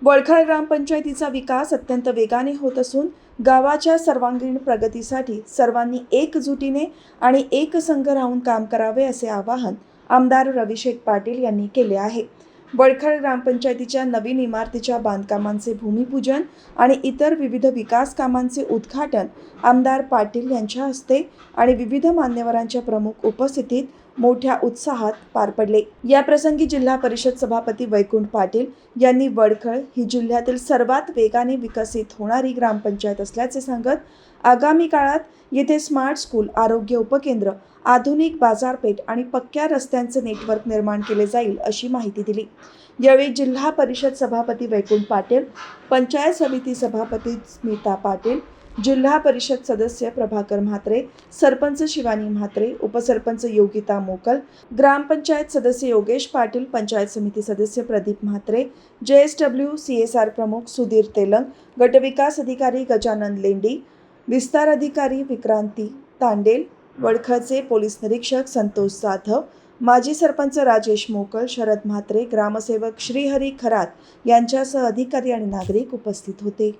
वडखळ ग्रामपंचायतीचा विकास अत्यंत वेगाने होत असून गावाच्या सर्वांगीण प्रगतीसाठी सर्वांनी एकजुटीने आणि एकसंघ राहून काम करावे असे आवाहन आमदार रविशेठ पाटील यांनी केले आहे। वडखळ ग्रामपंचायतीच्या नवीन इमारतीच्या बांधकामांचे भूमिपूजन आणि इतर विविध विकास कामांचे उद्घाटन आमदार पाटील यांच्या हस्ते आणि विविध मान्यवरांच्या प्रमुख उपस्थितीत मोठ्या उत्साहात पार पडले। या प्रसंगी जिल्हा परिषद सभापती वैकुंठ पाटील यांनी वडखळ ही जिल्ह्यातील सर्वात वेगाने विकसित होणारी ग्रामपंचायत असल्याचे सांगत आगामी काळात येथे स्मार्ट स्कूल, आरोग्य उपकेंद्र, आधुनिक बाजारपेठ आणि पक्क्या रस्त्यांचे नेटवर्क निर्माण केले जाईल अशी माहिती दिली। यावेळी जिल्हा परिषद सभापती वैकुंठ पाटील, पंचायत समिती सभापती स्मिता पाटील, जिल्हा परिषद सदस्य प्रभाकर म्हात्रे, सरपंच शिवानी म्हात्रे, उपसरपंच योगिता मोकल, ग्रामपंचायत सदस्य योगेश पाटील, पंचायत समिती सदस्य प्रदीप म्हात्रे, JSW CSR प्रमुख सुधीर तेलंग, गटविकास अधिकारी गजानन लेंडी, विस्तार अधिकारी विक्रांती तांडेल, वडखळचे पोलीस निरीक्षक संतोष जाधव, माजी सरपंच राजेश मोकल, शरद म्हात्रे, ग्रामसेवक श्रीहरी खरात यांच्यासह अधिकारी आणि नागरिक उपस्थित होते।